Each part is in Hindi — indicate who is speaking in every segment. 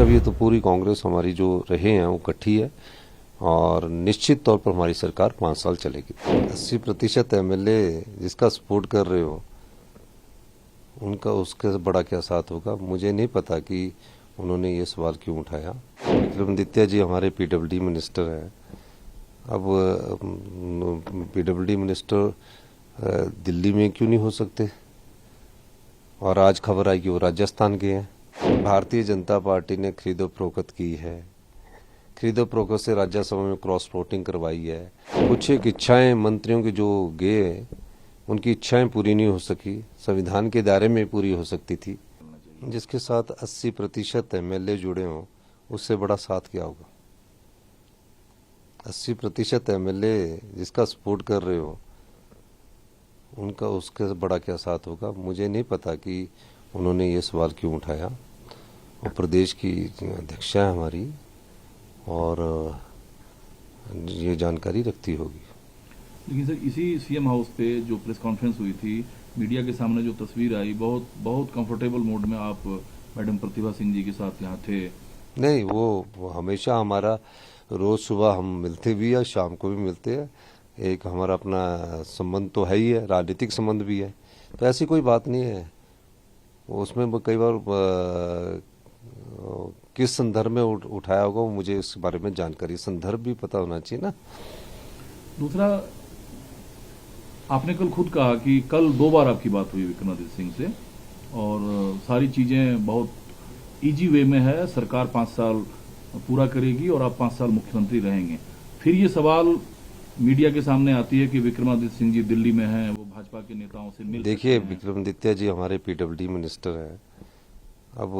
Speaker 1: कि अभी तो पूरी कांग्रेस हमारी जो रहे हैं वो इकट्ठी है और निश्चित तौर पर हमारी सरकार 5 साल चलेगी। 80% एमएलए जिसका सपोर्ट कर रहे हो उनका उसके बड़ा क्या साथ होगा, मुझे नहीं पता कि उन्होंने ये सवाल क्यों उठाया। विक्रमादित्य जी हमारे पीडब्ल्यूडी मिनिस्टर हैं। अब पीडब्ल्यूडी मिनिस्टर दिल्ली में क्यों नहीं हो सकते, और आज खबर आई कि वो राजस्थान गए हैं। भारतीय जनता पार्टी ने खरीदो फरोख्त की है, खरीदो फरोख्त से राज्यसभा में क्रॉस वोटिंग करवाई है। कुछ एक इच्छाएं मंत्रियों की जो गए उनकी इच्छाएं पूरी नहीं हो सकी, संविधान के दायरे में पूरी हो सकती थी। जिसके साथ 80% एमएलए जुड़े हों उससे बड़ा साथ क्या होगा। 80% एमएलए जिसका सपोर्ट कर रहे हो उनका उसके बड़ा क्या साथ होगा, मुझे नहीं पता कि उन्होंने ये सवाल क्यों उठाया। और प्रदेश की अध्यक्षा है हमारी और ये जानकारी रखती होगी।
Speaker 2: लेकिन सर इसी सीएम हाउस पे जो प्रेस कॉन्फ्रेंस हुई थी, मीडिया के सामने जो तस्वीर आई, बहुत कंफर्टेबल मोड में आप मैडम प्रतिभा सिंह जी के साथ यहाँ थे।
Speaker 1: नहीं, वो हमेशा हमारा रोज सुबह हम मिलते भी है, शाम को भी मिलते हैं। एक हमारा अपना संबंध तो है ही है, राजनीतिक संबंध भी है, तो ऐसी कोई बात नहीं है। उसमें कई बार किस संदर्भ में उठाया होगा मुझे इस बारे में जानकारी, संदर्भ भी पता होना चाहिए ना।
Speaker 2: दूसरा, आपने कल खुद कहा कि कल 2 बार आपकी बात हुई विक्रमादित्य सिंह से और सारी चीजें बहुत इजी वे में है, सरकार 5 साल पूरा करेगी और आप 5 साल मुख्यमंत्री रहेंगे। फिर ये सवाल मीडिया के सामने आती है कि विक्रमादित्य सिंह जी दिल्ली में हैं, वो भाजपा के नेताओं से मिल।
Speaker 1: देखिए, विक्रमादित्य जी हमारे पीडब्ल्यूडी मिनिस्टर हैं। अब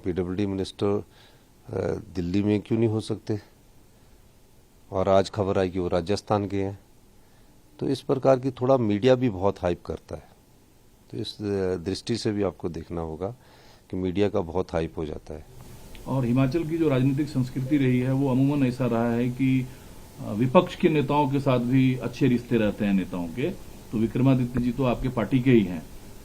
Speaker 1: पीडब्ल्यूडी मिनिस्टर दिल्ली में क्यों नहीं हो सकते, और आज खबर आई कि वो राजस्थान गए हैं। तो इस प्रकार की थोड़ा मीडिया भी बहुत हाइप करता है, तो इस दृष्टि से भी आपको देखना होगा कि मीडिया का बहुत हाइप हो जाता है।
Speaker 2: और हिमाचल की जो राजनीतिक संस्कृति रही है वो अमूमन ऐसा रहा है कि विपक्ष के नेताओं के साथ भी अच्छे रिश्ते रहते हैं नेताओं के। तो विक्रमादित्य जी तो आपके पार्टी के ही हैं।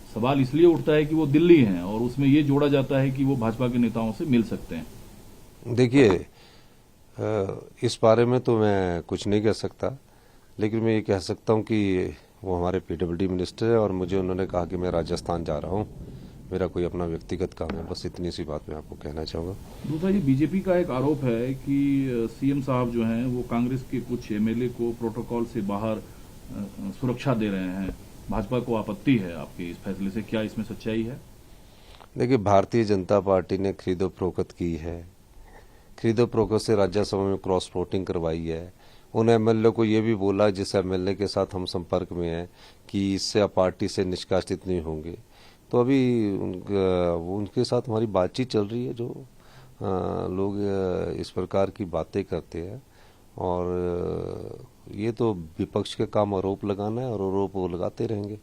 Speaker 2: सवाल इसलिए उठता है कि वो दिल्ली हैं और उसमें ये जोड़ा जाता है कि वो भाजपा के नेताओं से मिल सकते हैं।
Speaker 1: देखिए, इस बारे में तो मैं कुछ नहीं कह सकता, लेकिन मैं ये कह सकता हूँ कि वो हमारे पीडब्ल्यूडी मिनिस्टर है और मुझे उन्होंने कहा कि मैं राजस्थान जा रहा हूँ, मेरा कोई अपना व्यक्तिगत काम है। बस इतनी सी बात मैं आपको कहना चाहूँगा।
Speaker 2: दूसरा, ये बीजेपी का एक आरोप है कि सीएम साहब जो हैं वो कांग्रेस के कुछ एमएलए को प्रोटोकॉल से बाहर सुरक्षा दे रहे हैं। भाजपा को आपत्ति है आपके इस फैसले से, क्या इसमें सच्चाई है?
Speaker 1: देखिए, भारतीय जनता पार्टी ने खरीदो फरोख्त की है, खरीदो फरोख्त से राज्यसभा में क्रॉस वोटिंग करवाई है। उन एमएलए को ये भी बोला जिस एमएलए के साथ हम संपर्क में हैं कि इससे आप पार्टी से निष्कासित नहीं होंगे। तो अभी उनके साथ हमारी बातचीत चल रही है। जो लोग इस प्रकार की बातें करते हैं, और ये तो विपक्ष के काम आरोप लगाना है और आरोप वो लगाते रहेंगे।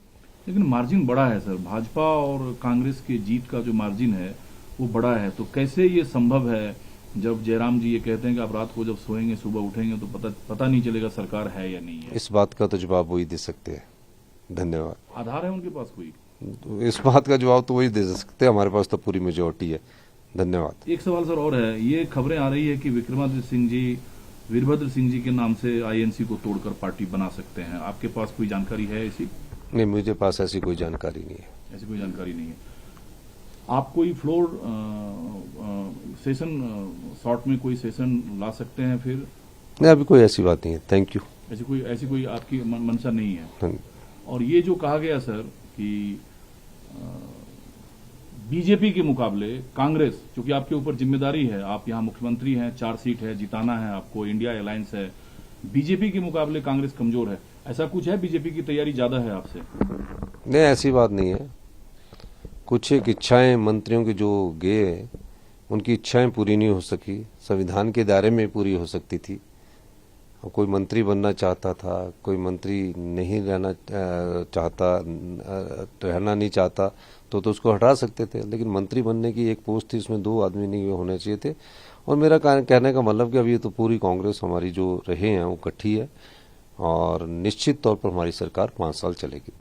Speaker 2: लेकिन मार्जिन बड़ा है सर, भाजपा और कांग्रेस के जीत का जो मार्जिन है वो बड़ा है। तो कैसे ये संभव है जब जयराम जी ये कहते हैं कि आप रात को जब सोएंगे सुबह उठेंगे तो पता नहीं चलेगा सरकार है या नहीं है?
Speaker 1: इस बात का तो जवाब वही दे सकते हैं। धन्यवाद।
Speaker 2: आधार है उनके पास कोई?
Speaker 1: इस बात का जवाब तो वही दे सकते हैं, हमारे पास तो पूरी मेजोरिटी है। धन्यवाद।
Speaker 2: एक सवाल सर और है, ये खबरें आ रही है कि विक्रमादित्य सिंह जी वीरभद्र सिंह जी के नाम से आईएनसी को तोड़कर पार्टी बना सकते हैं। आपके पास कोई जानकारी है ऐसी?
Speaker 1: नहीं, मुझे पास ऐसी कोई जानकारी नहीं है।
Speaker 2: ऐसी कोई जानकारी नहीं है। आप कोई फ्लोर सेशन शॉर्ट में कोई सेशन ला सकते हैं फिर?
Speaker 1: नहीं, अभी कोई ऐसी बात नहीं है। Thank you.
Speaker 2: ऐसी कोई आपकी मंशा नहीं है? और ये जो कहा गया सर कि बीजेपी के मुकाबले कांग्रेस, क्योंकि आपके ऊपर जिम्मेदारी है, आप यहाँ मुख्यमंत्री हैं, 4 सीट है, जिताना है आपको, इंडिया अलायंस है, बीजेपी के मुकाबले कांग्रेस कमजोर है, ऐसा कुछ है? बीजेपी की तैयारी ज्यादा है आपसे?
Speaker 1: नहीं, ऐसी बात नहीं है। कुछ एक इच्छाएं मंत्रियों की जो गए उनकी इच्छाएं पूरी नहीं हो सकी, संविधान के दायरे में पूरी हो सकती थी। कोई मंत्री बनना चाहता था, कोई मंत्री नहीं रहना चाहता, रहना नहीं चाहता तो उसको हटा सकते थे। लेकिन मंत्री बनने की एक पोस्ट थी, इसमें 2 आदमी नहीं होने चाहिए थे। और मेरा कहने का मतलब कि अभी तो पूरी कांग्रेस हमारी जो रहे हैं वो इकट्ठी है और निश्चित तौर पर हमारी सरकार 5 साल चलेगी।